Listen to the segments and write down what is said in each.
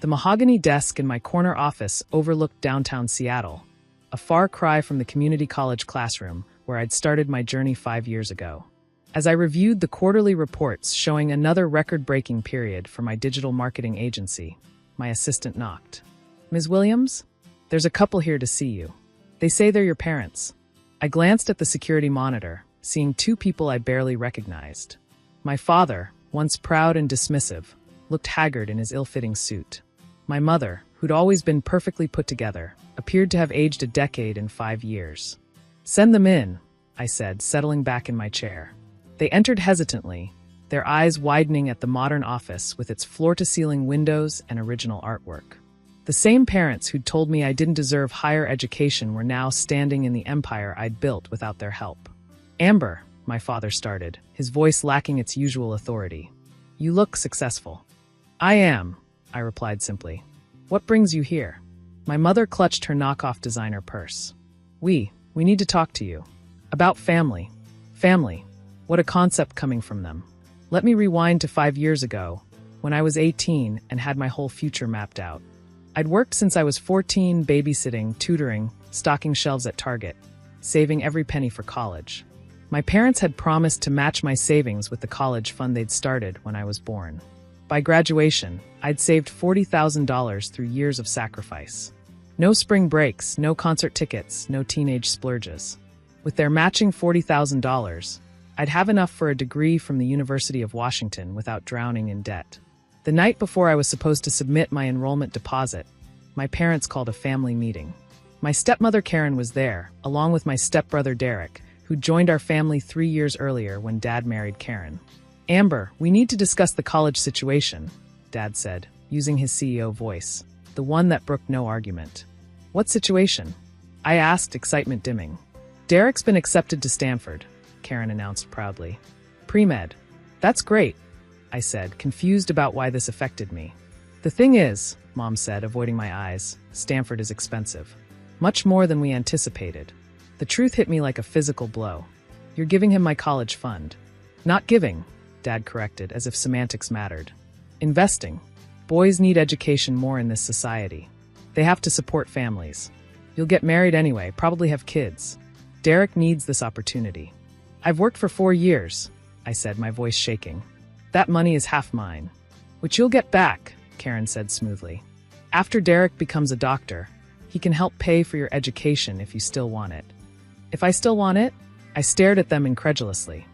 The mahogany desk in my corner office overlooked downtown Seattle, a far cry from the community college classroom where I'd started my journey 5 years ago. As I reviewed the quarterly reports showing another record-breaking period for my digital marketing agency, my assistant knocked. "Ms. Williams? There's a couple here to see you. They say they're your parents." I glanced at the security monitor, seeing two people I barely recognized. My father, once proud and dismissive, looked haggard in his ill-fitting suit. My mother, who'd always been perfectly put together, appeared to have aged a decade in 5 years. "Send them in," I said, settling back in my chair. They entered hesitantly, their eyes widening at the modern office with its floor-to-ceiling windows and original artwork. The same parents who'd told me I didn't deserve higher education were now standing in the empire I'd built without their help. "Amber," my father started, his voice lacking its usual authority. "You look successful." "I am," I replied simply. "What brings you here?" My mother clutched her knockoff designer purse. We need to talk to you. About family. Family. What a concept coming from them. Let me rewind to 5 years ago, when I was 18 and had my whole future mapped out. I'd worked since I was 14, babysitting, tutoring, stocking shelves at Target, saving every penny for college. My parents had promised to match my savings with the college fund they'd started when I was born. By graduation, I'd saved $40,000 through years of sacrifice. No spring breaks, no concert tickets, no teenage splurges. With their matching $40,000, I'd have enough for a degree from the University of Washington without drowning in debt. The night before I was supposed to submit my enrollment deposit, my parents called a family meeting. My stepmother Karen was there, along with my stepbrother Derek, who joined our family 3 years earlier when Dad married Karen. "Amber, we need to discuss the college situation," Dad said, using his CEO voice, the one that brooked no argument. "What situation?" I asked, excitement dimming. "Derek's been accepted to Stanford," Karen announced proudly. "Pre-med. That's great," I said, confused about why this affected me. "The thing is," Mom said, avoiding my eyes, "Stanford is expensive. Much more than we anticipated." The truth hit me like a physical blow. "You're giving him my college fund." "Not giving," Dad corrected, as if semantics mattered. "Investing. Boys need education more in this society. They have to support families. You'll get married anyway, probably have kids. Derek needs this opportunity." "I've worked for 4 years," I said, my voice shaking. "That money is half mine." "Which you'll get back," Karen said smoothly. "After Derek becomes a doctor, he can help pay for your education if you still want it." "If I still want it?" I stared at them incredulously.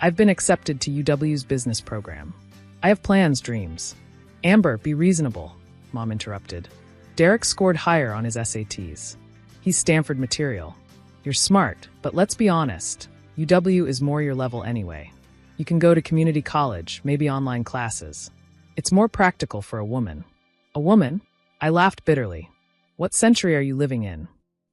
"I've been accepted to UW's business program. I have plans, dreams." "Amber, be reasonable," Mom interrupted. "Derek scored higher on his SATs. He's Stanford material. You're smart, but let's be honest. UW is more your level anyway. You can go to community college, maybe online classes. It's more practical for a woman." "A woman?" I laughed bitterly. "What century are you living in?"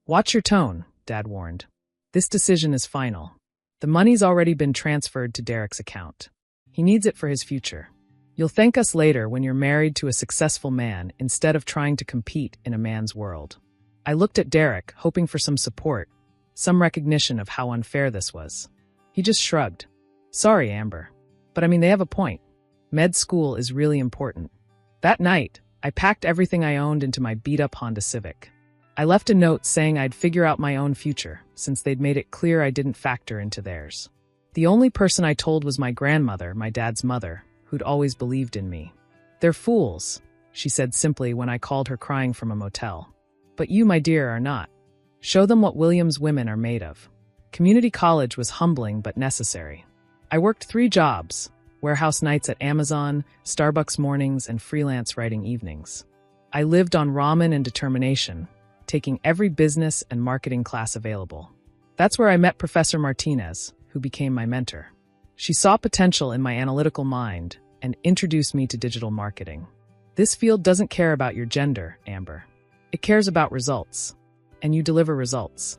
"Watch your tone," Dad warned. "This decision is final. The money's already been transferred to Derek's account. He needs it for his future. You'll thank us later when you're married to a successful man instead of trying to compete in a man's world." I looked at Derek, hoping for some support, some recognition of how unfair this was. He just shrugged. "Sorry, Amber. But they have a point. Med school is really important." That night, I packed everything I owned into my beat-up Honda Civic. I left a note saying I'd figure out my own future, since they'd made it clear I didn't factor into theirs. The only person I told was my grandmother, my dad's mother, who'd always believed in me. "They're fools," she said simply when I called her crying from a motel. "But you, my dear, are not. Show them what Williams women are made of." Community college was humbling but necessary. I worked 3 jobs: warehouse nights at Amazon, Starbucks mornings, and freelance writing evenings. I lived on ramen and determination, taking every business and marketing class available. That's where I met Professor Martinez, who became my mentor. She saw potential in my analytical mind and introduced me to digital marketing. "This field doesn't care about your gender, Amber. It cares about results. And you deliver results."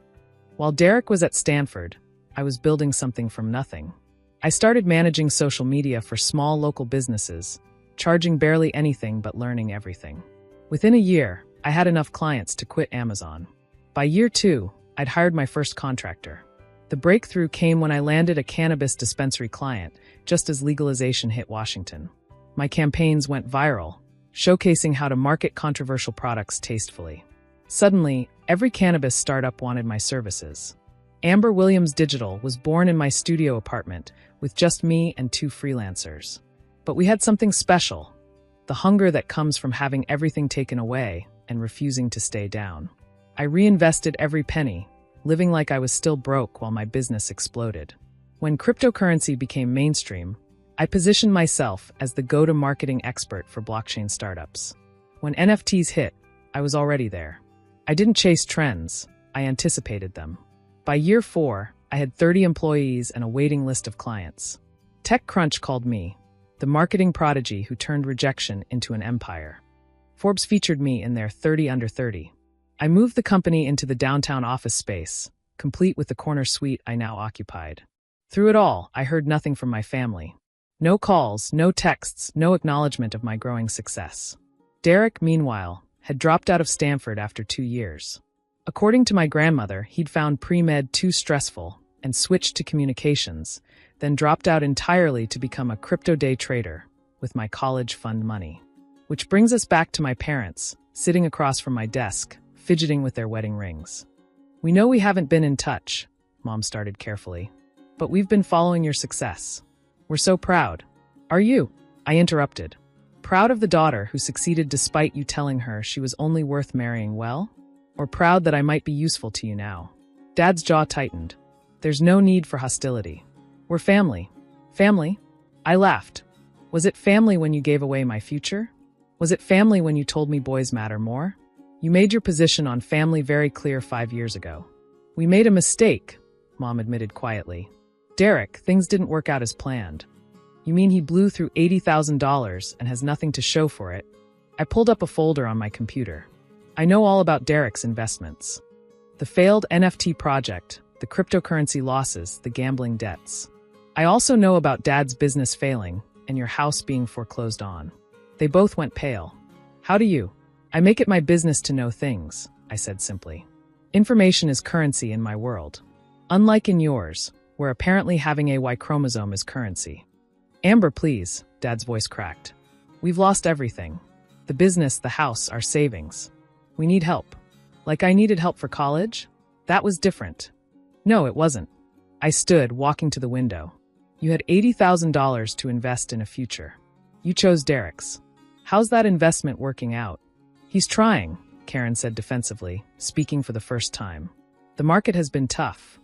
While Derek was at Stanford, I was building something from nothing. I started managing social media for small local businesses, charging barely anything but learning everything. Within a year, I had enough clients to quit Amazon. By year 2, I'd hired my first contractor. The breakthrough came when I landed a cannabis dispensary client, just as legalization hit Washington. My campaigns went viral, showcasing how to market controversial products tastefully. Suddenly, every cannabis startup wanted my services. Amber Williams Digital was born in my studio apartment with just me and 2 freelancers. But we had something special, the hunger that comes from having everything taken away and refusing to stay down. I reinvested every penny, living like I was still broke while my business exploded. When cryptocurrency became mainstream, I positioned myself as the go-to marketing expert for blockchain startups. When NFTs hit, I was already there. I didn't chase trends, I anticipated them. By year 4, I had 30 employees and a waiting list of clients. TechCrunch called me the marketing prodigy who turned rejection into an empire. Forbes featured me in their 30 Under 30. I moved the company into the downtown office space, complete with the corner suite I now occupied. Through it all, I heard nothing from my family. No calls, no texts, no acknowledgement of my growing success. Derek, meanwhile, had dropped out of Stanford after 2 years. According to my grandmother, he'd found pre-med too stressful and switched to communications, then dropped out entirely to become a crypto day trader with my college fund money. Which brings us back to my parents, sitting across from my desk, fidgeting with their wedding rings. "We know we haven't been in touch," Mom started carefully, "but we've been following your success. We're so proud." "Are you?" I interrupted. "Proud of the daughter who succeeded despite you telling her she was only worth marrying well? Or proud that I might be useful to you now?" Dad's jaw tightened. "There's no need for hostility. We're family." "Family?" I laughed. "Was it family when you gave away my future? Was it family when you told me boys matter more? You made your position on family very clear 5 years ago." "We made a mistake," Mom admitted quietly. "Derek, things didn't work out as planned." "You mean he blew through $80,000 and has nothing to show for it?" I pulled up a folder on my computer. I know all about Derek's investments. The failed NFT project, the cryptocurrency losses, the gambling debts. I also know about Dad's business failing and your house being foreclosed on. They both went pale. "How do you?" "I make it my business to know things," I said simply. "Information is currency in my world. Unlike in yours, where apparently having a Y chromosome is currency." "Amber, please," Dad's voice cracked. "We've lost everything. The business, the house, our savings. We need help." "Like I needed help for college?" "That was different." "No, it wasn't." I stood, walking to the window. "You had $80,000 to invest in a future. You chose Derek's. How's that investment working out?" "He's trying," Karen said defensively, speaking for the first time. "The market has been tough."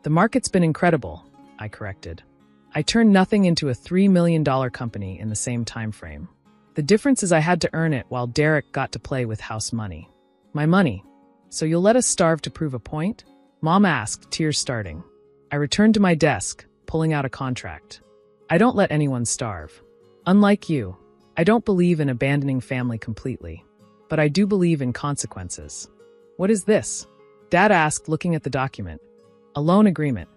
"The market's been incredible," I corrected. I turned nothing into a $3 million company in the same time frame. The difference is I had to earn it while Derek got to play with house money. "My money. So you'll let us starve to prove a point?" Mom asked, tears starting. I returned to my desk, pulling out a contract. "I don't let anyone starve. Unlike you, I don't believe in abandoning family completely. But I do believe in consequences." "What is this?" Dad asked, looking at the document. "A loan agreement.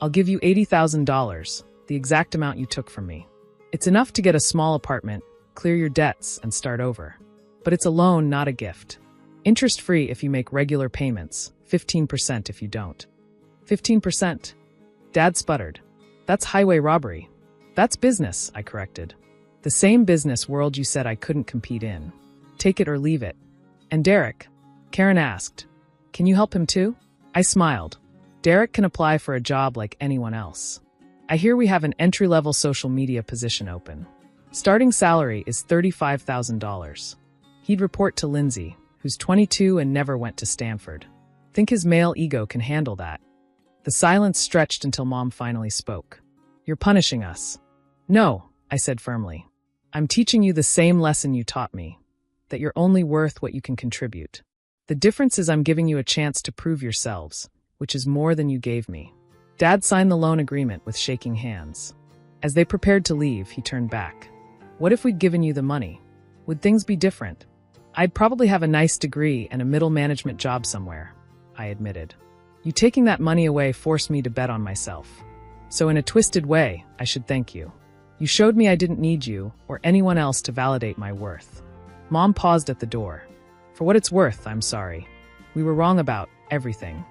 I'll give you $80,000, the exact amount you took from me. It's enough to get a small apartment, clear your debts, and start over. But it's a loan, not a gift. Interest-free if you make regular payments, 15% if you don't." 15%? Dad sputtered. "That's highway robbery." "That's business," I corrected. "The same business world you said I couldn't compete in. Take it or leave it." "And Derek?" Karen asked. "Can you help him too?" I smiled. "Derek can apply for a job like anyone else. I hear we have an entry-level social media position open. Starting salary is $35,000. He'd report to Lindsay, who's 22 and never went to Stanford. Think his male ego can handle that." The silence stretched until Mom finally spoke. "You're punishing us." "No," I said firmly. "I'm teaching you the same lesson you taught me, that you're only worth what you can contribute. The difference is I'm giving you a chance to prove yourselves, which is more than you gave me." Dad signed the loan agreement with shaking hands. As they prepared to leave, he turned back. "What if we'd given you the money? Would things be different?" "I'd probably have a nice degree and a middle management job somewhere," I admitted. "You taking that money away forced me to bet on myself. So in a twisted way, I should thank you. You showed me I didn't need you or anyone else to validate my worth." Mom paused at the door. "For what it's worth, I'm sorry. We were wrong about everything."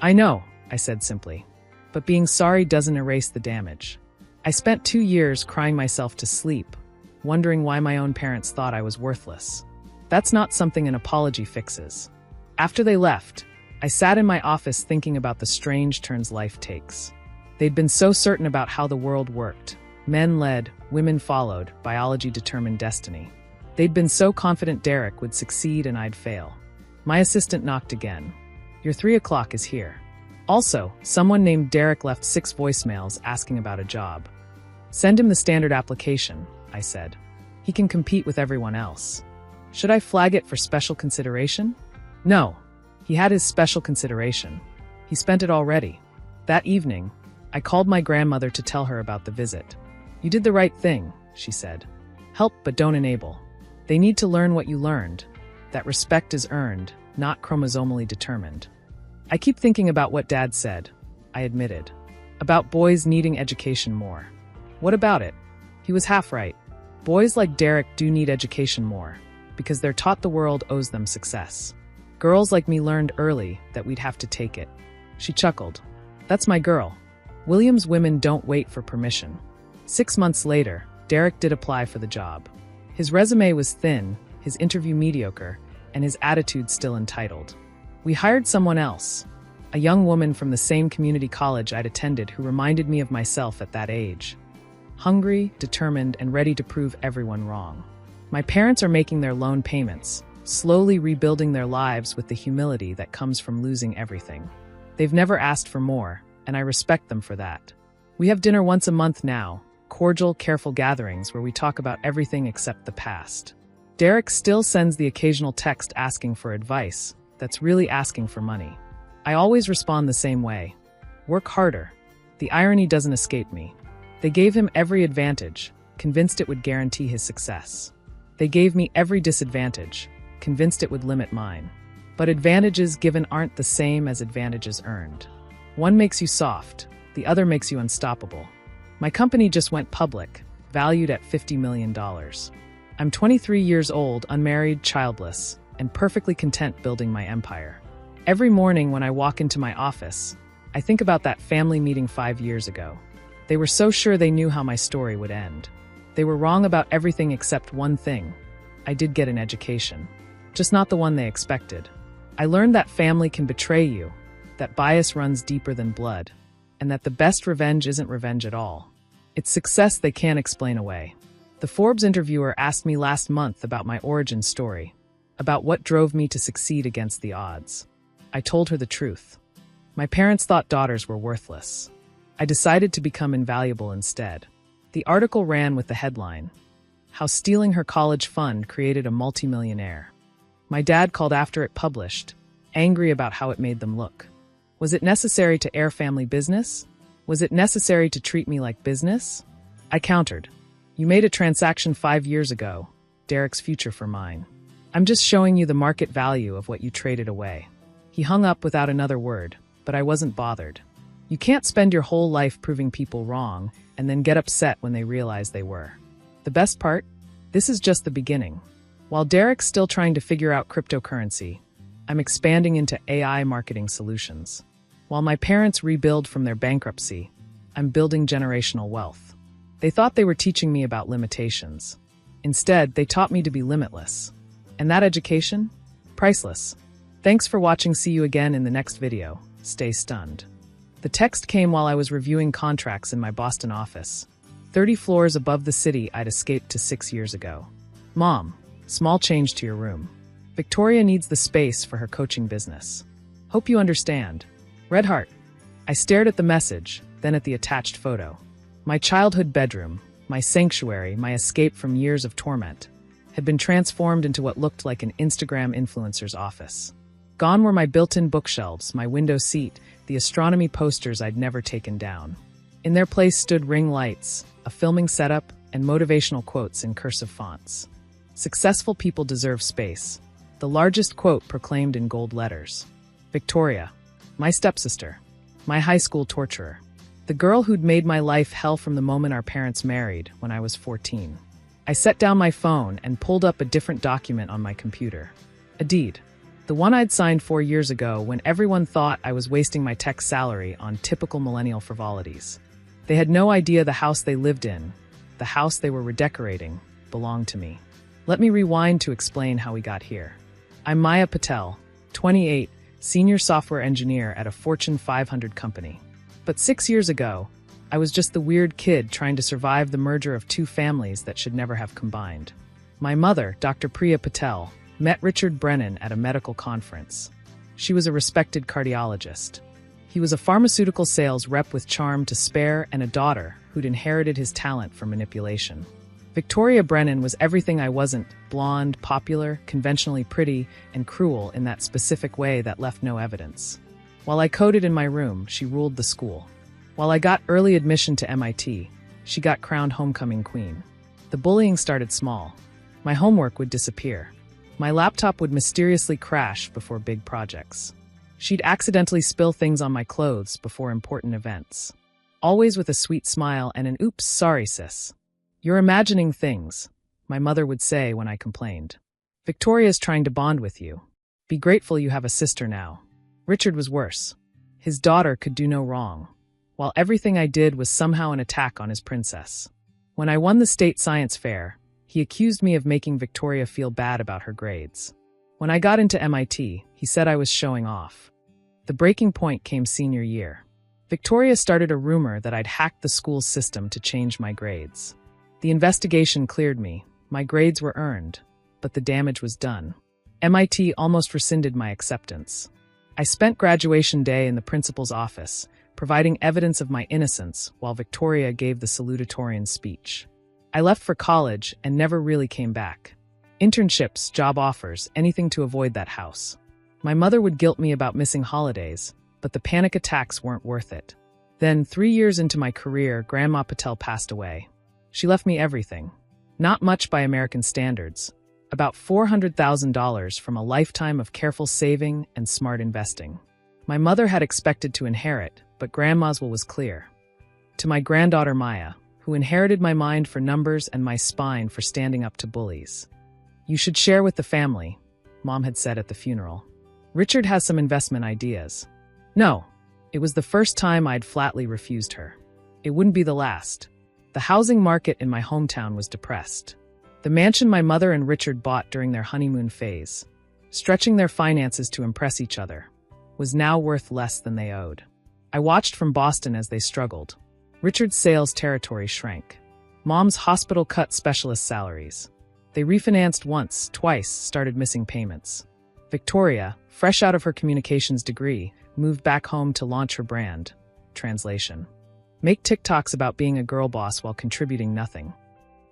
"I know," I said simply. "But being sorry doesn't erase the damage. I spent 2 years crying myself to sleep, wondering why my own parents thought I was worthless. That's not something an apology fixes. After they left, I sat in my office thinking about the strange turns life takes. They'd been so certain about how the world worked. Men led, women followed, biology determined destiny. They'd been so confident Derek would succeed and I'd fail. My assistant knocked again. Your 3 o'clock is here. Also, someone named Derek left 6 voicemails asking about a job. Send him the standard application, I said. He can compete with everyone else. Should I flag it for special consideration? No. He had his special consideration. He spent it already. That evening, I called my grandmother to tell her about the visit. You did the right thing, she said. Help but don't enable. They need to learn what you learned. That respect is earned, not chromosomally determined. I keep thinking about what Dad said, I admitted. About boys needing education more. What about it? He was half right. Boys like Derek do need education more, because they're taught the world owes them success. Girls like me learned early that we'd have to take it. She chuckled. That's my girl. William's women don't wait for permission. 6 months later, Derek did apply for the job. His resume was thin, his interview mediocre, and his attitude still entitled. We hired someone else, a young woman from the same community college I'd attended who reminded me of myself at that age. Hungry, determined, and ready to prove everyone wrong. My parents are making their loan payments, slowly rebuilding their lives with the humility that comes from losing everything. They've never asked for more, and I respect them for that. We have dinner once a month now, cordial, careful gatherings where we talk about everything except the past. Derek still sends the occasional text asking for advice that's really asking for money. I always respond the same way. Work harder. The irony doesn't escape me. They gave him every advantage, convinced it would guarantee his success. They gave me every disadvantage, convinced it would limit mine. But advantages given aren't the same as advantages earned. One makes you soft, the other makes you unstoppable. My company just went public, valued at $50 million. I'm 23 years old, unmarried, childless, and perfectly content building my empire. Every morning when I walk into my office, I think about that family meeting 5 years ago. They were so sure they knew how my story would end. They were wrong about everything except one thing. I did get an education. Just not the one they expected. I learned that family can betray you, that bias runs deeper than blood, and that the best revenge isn't revenge at all. It's success they can't explain away. The Forbes interviewer asked me last month about my origin story, about what drove me to succeed against the odds. I told her the truth. My parents thought daughters were worthless. I decided to become invaluable instead. The article ran with the headline, How Stealing Her College Fund Created a Multimillionaire. My dad called after it published, angry about how it made them look. Was it necessary to air family business? Was it necessary to treat me like business? I countered. You made a transaction 5 years ago, Derek's future for mine. I'm just showing you the market value of what you traded away. He hung up without another word, but I wasn't bothered. You can't spend your whole life proving people wrong and then get upset when they realize they were. The best part? This is just the beginning. While Derek's still trying to figure out cryptocurrency, I'm expanding into AI marketing solutions. While my parents rebuild from their bankruptcy, I'm building generational wealth. They thought they were teaching me about limitations. Instead, they taught me to be limitless. And that education? Priceless. Thanks for watching. See you again in the next video. Stay stunned. The text came while I was reviewing contracts in my Boston office. 30 floors above the city I'd escaped to 6 years ago. Mom, small change to your room. Victoria needs the space for her coaching business. Hope you understand. Red heart. I stared at the message, then at the attached photo. My childhood bedroom, my sanctuary, my escape from years of torment, had been transformed into what looked like an Instagram influencer's office. Gone were my built-in bookshelves, my window seat, the astronomy posters I'd never taken down. In their place stood ring lights, a filming setup, and motivational quotes in cursive fonts. Successful people deserve space. The largest quote proclaimed in gold letters. Victoria, my stepsister, my high school torturer, the girl who'd made my life hell from the moment our parents married when I was 14. I set down my phone and pulled up a different document on my computer. A deed. The one I'd signed 4 years ago when everyone thought I was wasting my tech salary on typical millennial frivolities. They had no idea the house they lived in, the house they were redecorating, belonged to me. Let me rewind to explain how we got here. I'm Maya Patel, 28, senior software engineer at a Fortune 500 company. But 6 years ago, I was just the weird kid trying to survive the merger of two families that should never have combined. My mother, Dr. Priya Patel, met Richard Brennan at a medical conference. She was a respected cardiologist. He was a pharmaceutical sales rep with charm to spare and a daughter who'd inherited his talent for manipulation. Victoria Brennan was everything I wasn't: blonde, popular, conventionally pretty, and cruel in that specific way that left no evidence. While I coded in my room, she ruled the school. While I got early admission to MIT, she got crowned homecoming queen. The bullying started small. My homework would disappear. My laptop would mysteriously crash before big projects. She'd accidentally spill things on my clothes before important events. Always with a sweet smile and an "oops, sorry, sis. You're imagining things," my mother would say when I complained. "Victoria's trying to bond with you. Be grateful you have a sister now." Richard was worse. His daughter could do no wrong, while everything I did was somehow an attack on his princess. When I won the state science fair, he accused me of making Victoria feel bad about her grades. When I got into MIT, he said I was showing off. The breaking point came senior year. Victoria started a rumor that I'd hacked the school's system to change my grades. The investigation cleared me. My grades were earned, but the damage was done. MIT almost rescinded my acceptance. I spent graduation day in the principal's office, providing evidence of my innocence while Victoria gave the salutatorian speech. I left for college and never really came back. Internships, job offers, anything to avoid that house. My mother would guilt me about missing holidays, but the panic attacks weren't worth it. Then, 3 years into my career, Grandma Patel passed away. She left me everything. Not much by American standards. About $400,000 from a lifetime of careful saving and smart investing. My mother had expected to inherit, but Grandma's will was clear. To my granddaughter Maya, who inherited my mind for numbers and my spine for standing up to bullies. "You should share with the family," Mom had said at the funeral. "Richard has some investment ideas." No, it was the first time I'd flatly refused her. It wouldn't be the last. The housing market in my hometown was depressed. The mansion my mother and Richard bought during their honeymoon phase, stretching their finances to impress each other, was now worth less than they owed. I watched from Boston as they struggled. Richard's sales territory shrank. Mom's hospital cut specialist salaries. They refinanced once, twice, started missing payments. Victoria, fresh out of her communications degree, moved back home to launch her brand. Translation: make TikToks about being a girl boss while contributing nothing.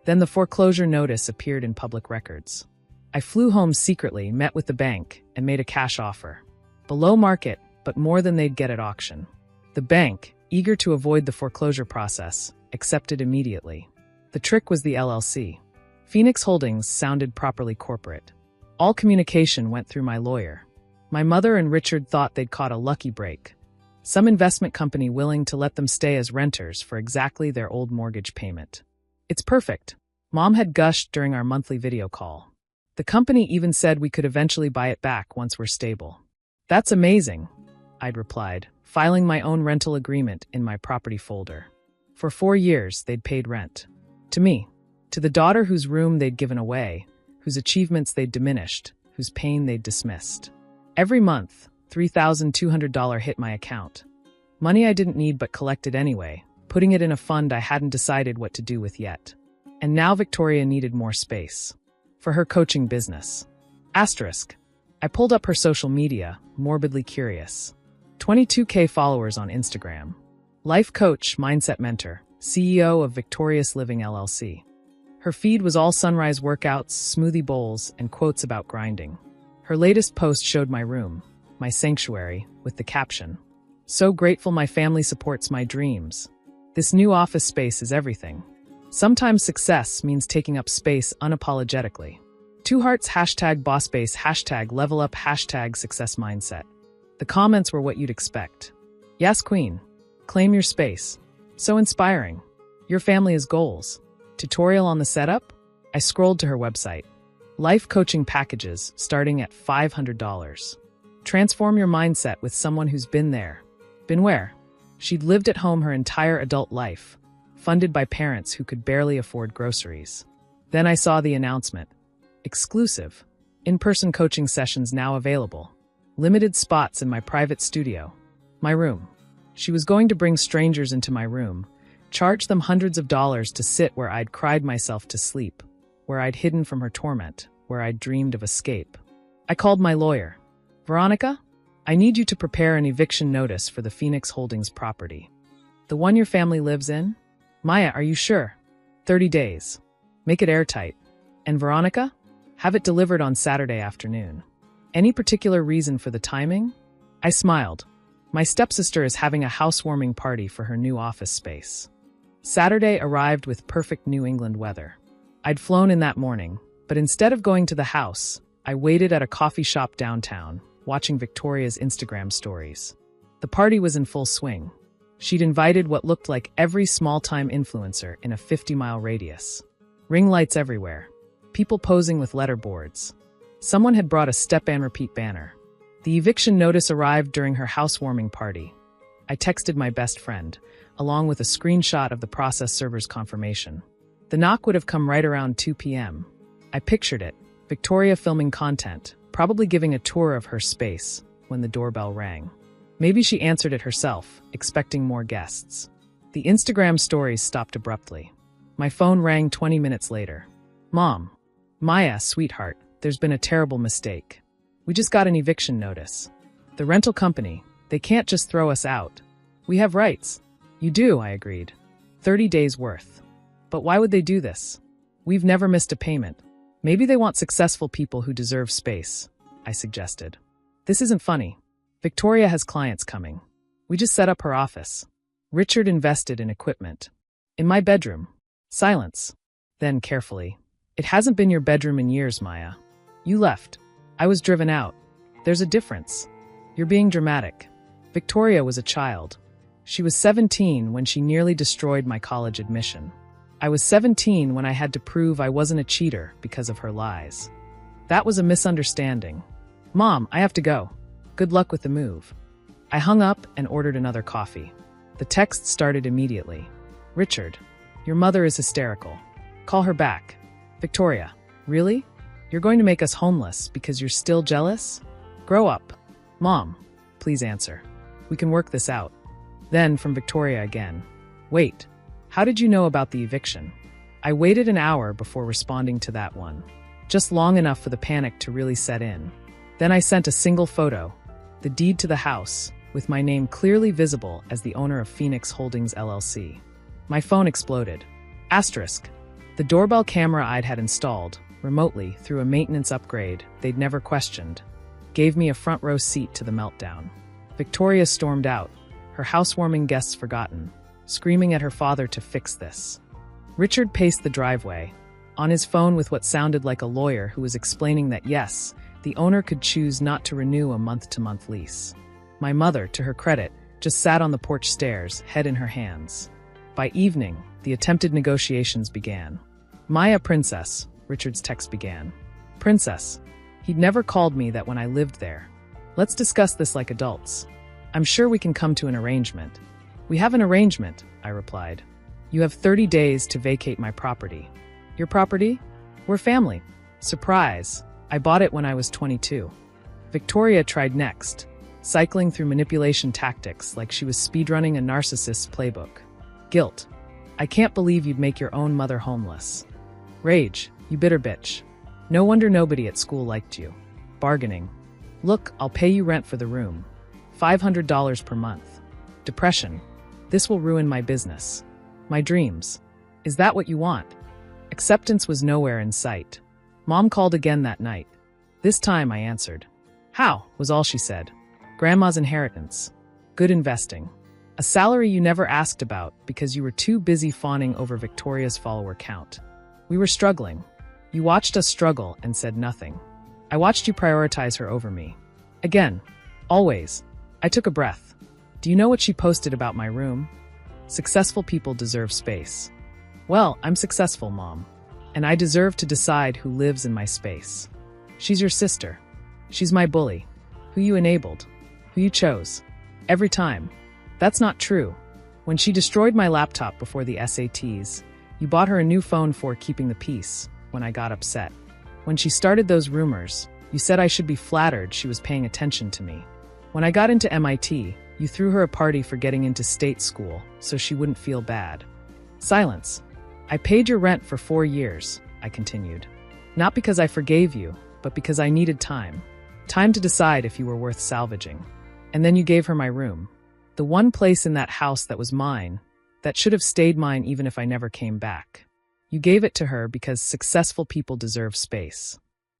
Then the foreclosure notice appeared in public records. I flew home secretly, met with the bank, and made a cash offer. Below market, but more than they'd get at auction. The bank, eager to avoid the foreclosure process, accepted immediately. The trick was the LLC. Phoenix Holdings sounded properly corporate. All communication went through my lawyer. My mother and Richard thought they'd caught a lucky break. Some investment company willing to let them stay as renters for exactly their old mortgage payment. "It's perfect," Mom had gushed during our monthly video call. "The company even said we could eventually buy it back once we're stable." "That's amazing," I'd replied, filing my own rental agreement in my property folder. For 4 years, they'd paid rent. To me. To the daughter whose room they'd given away, whose achievements they'd diminished, whose pain they'd dismissed. Every month, $3,200 hit my account. Money I didn't need but collected anyway, putting it in a fund I hadn't decided what to do with yet. And now Victoria needed more space. For her coaching business. Asterisk. I pulled up her social media, morbidly curious. 22K followers on Instagram. Life coach, mindset mentor, CEO of Victorious Living LLC. Her feed was all sunrise workouts, smoothie bowls, and quotes about grinding. Her latest post showed my room, my sanctuary, with the caption, "So grateful my family supports my dreams. This new office space is everything." Sometimes success means taking up space unapologetically. 2 hearts, #bossbase, #level up, #success mindset. The comments were what you'd expect. "Yes, queen. Claim your space. So inspiring. Your family has goals. Tutorial on the setup?" I scrolled to her website. Life coaching packages starting at $500. Transform your mindset with someone who's been there. Been where? She'd lived at home her entire adult life, funded by parents who could barely afford groceries. Then I saw the announcement. Exclusive. In-person coaching sessions now available. Limited spots in my private studio. My room. She was going to bring strangers into my room, charge them hundreds of dollars to sit where I'd cried myself to sleep, where I'd hidden from her torment, where I'd dreamed of escape. I called my lawyer. Veronica, I need you to prepare an eviction notice for the Phoenix Holdings property. The one your family lives in? Maya, are you sure? 30 days. Make it airtight. And Veronica? Have it delivered on Saturday afternoon. Any particular reason for the timing? I smiled. My stepsister is having a housewarming party for her new office space. Saturday arrived with perfect New England weather. I'd flown in that morning, but instead of going to the house, I waited at a coffee shop downtown, watching Victoria's Instagram stories. The party was in full swing. She'd invited what looked like every small-time influencer in a 50-mile radius. Ring lights everywhere. People posing with letterboards. Someone had brought a step and repeat banner. The eviction notice arrived during her housewarming party. I texted my best friend, along with a screenshot of the process server's confirmation. The knock would have come right around 2 p.m. I pictured it, Victoria filming content, probably giving a tour of her space, when the doorbell rang. Maybe she answered it herself, expecting more guests. The Instagram stories stopped abruptly. My phone rang 20 minutes later. Mom. Maya, sweetheart, there's been a terrible mistake. We just got an eviction notice. The rental company, they can't just throw us out. We have rights. You do, I agreed. 30 days worth. But why would they do this? We've never missed a payment. Maybe they want successful people who deserve space, I suggested. This isn't funny. Victoria has clients coming. We just set up her office. Richard invested in equipment. In my bedroom. Silence. Then, carefully. It hasn't been your bedroom in years, Maya. You left. I was driven out. There's a difference. You're being dramatic. Victoria was a child. She was 17 when she nearly destroyed my college admission. I was 17 when I had to prove I wasn't a cheater because of her lies. That was a misunderstanding. Mom, I have to go. Good luck with the move. I hung up and ordered another coffee. The text started immediately. Richard, your mother is hysterical. Call her back. Victoria, really? You're going to make us homeless because you're still jealous? Grow up. Mom, please answer. We can work this out. Then from Victoria again. Wait, how did you know about the eviction? I waited an hour before responding to that one. Just long enough for the panic to really set in. Then I sent a single photo, the deed to the house, with my name clearly visible as the owner of Phoenix Holdings LLC. My phone exploded. Asterisk. The doorbell camera I'd had installed, remotely through a maintenance upgrade they'd never questioned, gave me a front row seat to the meltdown. Victoria stormed out, her housewarming guests forgotten, screaming at her father to fix this. Richard paced the driveway, on his phone with what sounded like a lawyer who was explaining that yes, the owner could choose not to renew a month-to-month lease. My mother, to her credit, just sat on the porch stairs, head in her hands. By evening, the attempted negotiations began. Maya, princess, Richard's text began. Princess. He'd never called me that when I lived there. Let's discuss this like adults. I'm sure we can come to an arrangement. We have an arrangement, I replied. You have 30 days to vacate my property. Your property? We're family. Surprise. I bought it when I was 22. Victoria tried next, cycling through manipulation tactics like she was speedrunning a narcissist's playbook. Guilt. I can't believe you'd make your own mother homeless. Rage. You bitter bitch. No wonder nobody at school liked you. Bargaining. Look, I'll pay you rent for the room. $500 per month. Depression. This will ruin my business. My dreams. Is that what you want? Acceptance was nowhere in sight. Mom called again that night. This time I answered. How, was all she said. Grandma's inheritance. Good investing. A salary you never asked about because you were too busy fawning over Victoria's follower count. We were struggling. You watched us struggle and said nothing. I watched you prioritize her over me. Again. Always. I took a breath. Do you know what she posted about my room? Successful people deserve space. Well, I'm successful, Mom. And I deserve to decide who lives in my space. She's your sister. She's my bully. Who you enabled. Who you chose. Every time. That's not true. When she destroyed my laptop before the SATs, you bought her a new phone for keeping the peace. when I got upset. When she started those rumors, you said I should be flattered she was paying attention to me. When I got into MIT, you threw her a party for getting into state school, so she wouldn't feel bad. Silence. I paid your rent for 4 years, I continued. Not because I forgave you, but because I needed time. Time to decide if you were worth salvaging. And then you gave her my room. The one place in that house that was mine, that should have stayed mine even if I never came back. You gave it to her because successful people deserve space.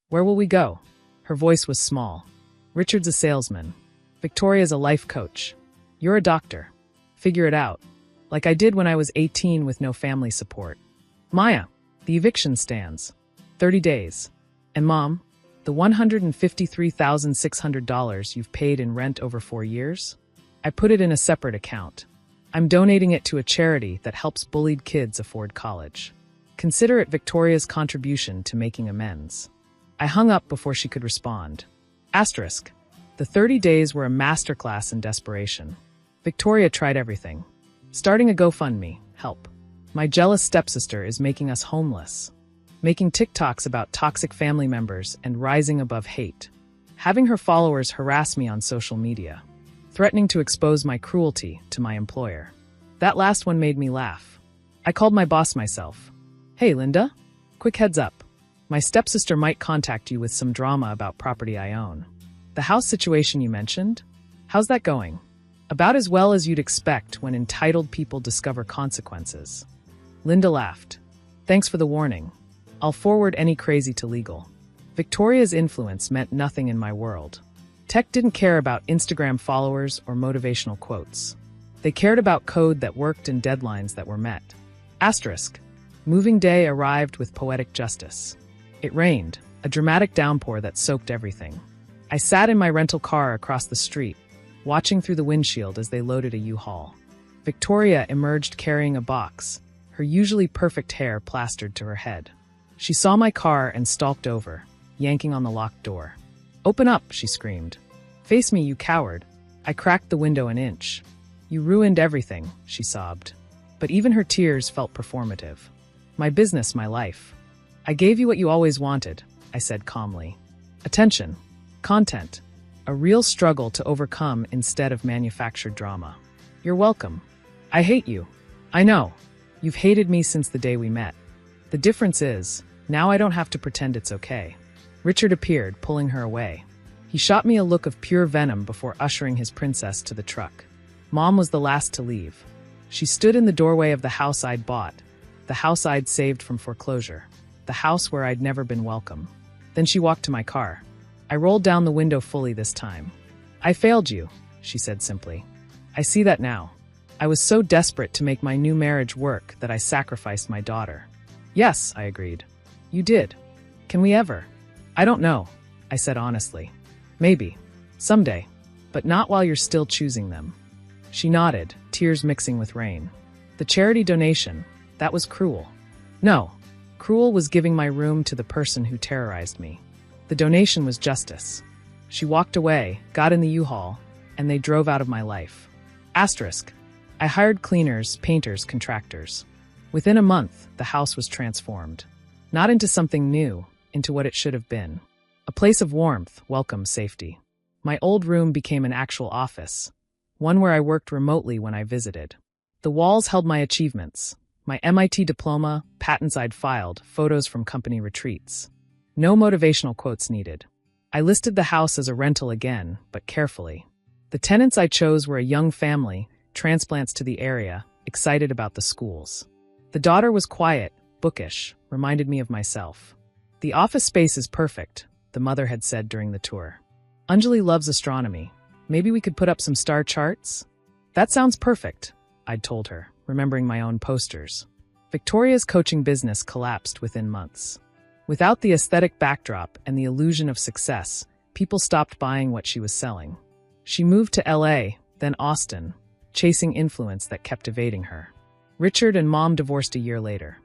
Where will we go? Her voice was small. Richard's a salesman. Victoria's a life coach. You're a doctor. Figure it out. Like I did when I was 18 with no family support. Maya, the eviction stands. 30 days. And Mom, the $153,600 you've paid in rent over 4 years? I put it in a separate account. I'm donating it to a charity that helps bullied kids afford college. Consider it Victoria's contribution to making amends. I hung up before she could respond. Asterisk. The 30 days were a masterclass in desperation. Victoria tried everything. Starting a GoFundMe, help. My jealous stepsister is making us homeless. Making TikToks about toxic family members and rising above hate. Having her followers harass me on social media. Threatening to expose my cruelty to my employer. That last one made me laugh. I called my boss myself. Hey, Linda? Quick heads up. My stepsister might contact you with some drama about property I own. The house situation you mentioned? How's that going? About as well as you'd expect when entitled people discover consequences. Linda laughed. Thanks for the warning. I'll forward any crazy to legal. Victoria's influence meant nothing in my world. Tech didn't care about Instagram followers or motivational quotes. They cared about code that worked and deadlines that were met. Asterisk. Moving day arrived with poetic justice. It rained, a dramatic downpour that soaked everything. I sat in my rental car across the street, watching through the windshield as they loaded a U-Haul. Victoria emerged carrying a box, her usually perfect hair plastered to her head. She saw my car and stalked over, yanking on the locked door. Open up, she screamed. Face me, you coward. I cracked the window an inch. You ruined everything, she sobbed. But even her tears felt performative. My business, my life. I gave you what you always wanted, I said calmly. Attention. Content. A real struggle to overcome instead of manufactured drama. You're welcome. I hate you. I know. You've hated me since the day we met. The difference is, now I don't have to pretend it's okay. Richard appeared, pulling her away. He shot me a look of pure venom before ushering his princess to the truck. Mom was the last to leave. She stood in the doorway of the house I'd bought, the house I'd saved from foreclosure, the house where I'd never been welcome. Then she walked to my car. I rolled down the window fully this time. I failed you, she said simply. I see that now. I was so desperate to make my new marriage work that I sacrificed my daughter. Yes, I agreed. You did. Can we ever? I don't know, I said honestly. Maybe. Someday. But not while you're still choosing them. She nodded, tears mixing with rain. The charity donation, that was cruel. No. Cruel was giving my room to the person who terrorized me. The donation was justice. She walked away, got in the U-Haul, and they drove out of my life. Asterisk. I hired cleaners, painters, contractors. Within a month, the house was transformed. Not into something new, into what it should have been. A place of warmth, welcome, safety. My old room became an actual office, one where I worked remotely when I visited. The walls held my achievements, my MIT diploma, patents I'd filed, photos from company retreats. No motivational quotes needed. I listed the house as a rental again, but carefully. The tenants I chose were a young family, transplants to the area, excited about the schools. The daughter was quiet, bookish, reminded me of myself. The office space is perfect, the mother had said during the tour. Anjali loves astronomy. Maybe we could put up some star charts? That sounds perfect, I'd told her, remembering my own posters. Victoria's coaching business collapsed within months. Without the aesthetic backdrop and the illusion of success, people stopped buying what she was selling. She moved to LA, then Austin, chasing influence that kept evading her. Richard and Mom divorced a year later.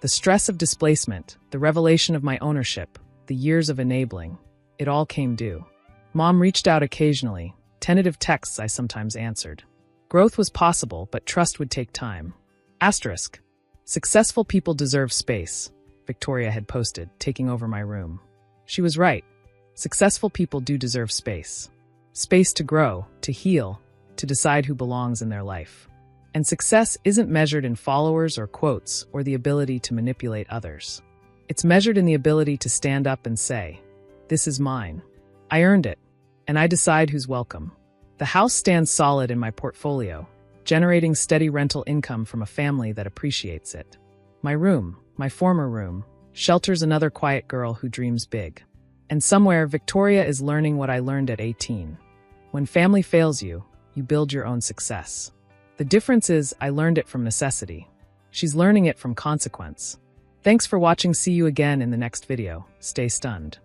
The stress of displacement, the revelation of my ownership, the years of enabling, it all came due. Mom reached out occasionally, tentative texts I sometimes answered. Growth was possible, but trust would take time. Asterisk. Successful people deserve space. Victoria had posted, taking over my room. She was right. Successful people do deserve space. Space to grow, to heal, to decide who belongs in their life. And success isn't measured in followers or quotes or the ability to manipulate others. It's measured in the ability to stand up and say, "This is mine. I earned it, and I decide who's welcome." The house stands solid in my portfolio, generating steady rental income from a family that appreciates it. My room, my former room, shelters another quiet girl who dreams big. And somewhere, Victoria is learning what I learned at 18. When family fails you, you build your own success. The difference is I learned it from necessity. She's learning it from consequence. Thanks for watching. See you again in the next video. Stay stunned.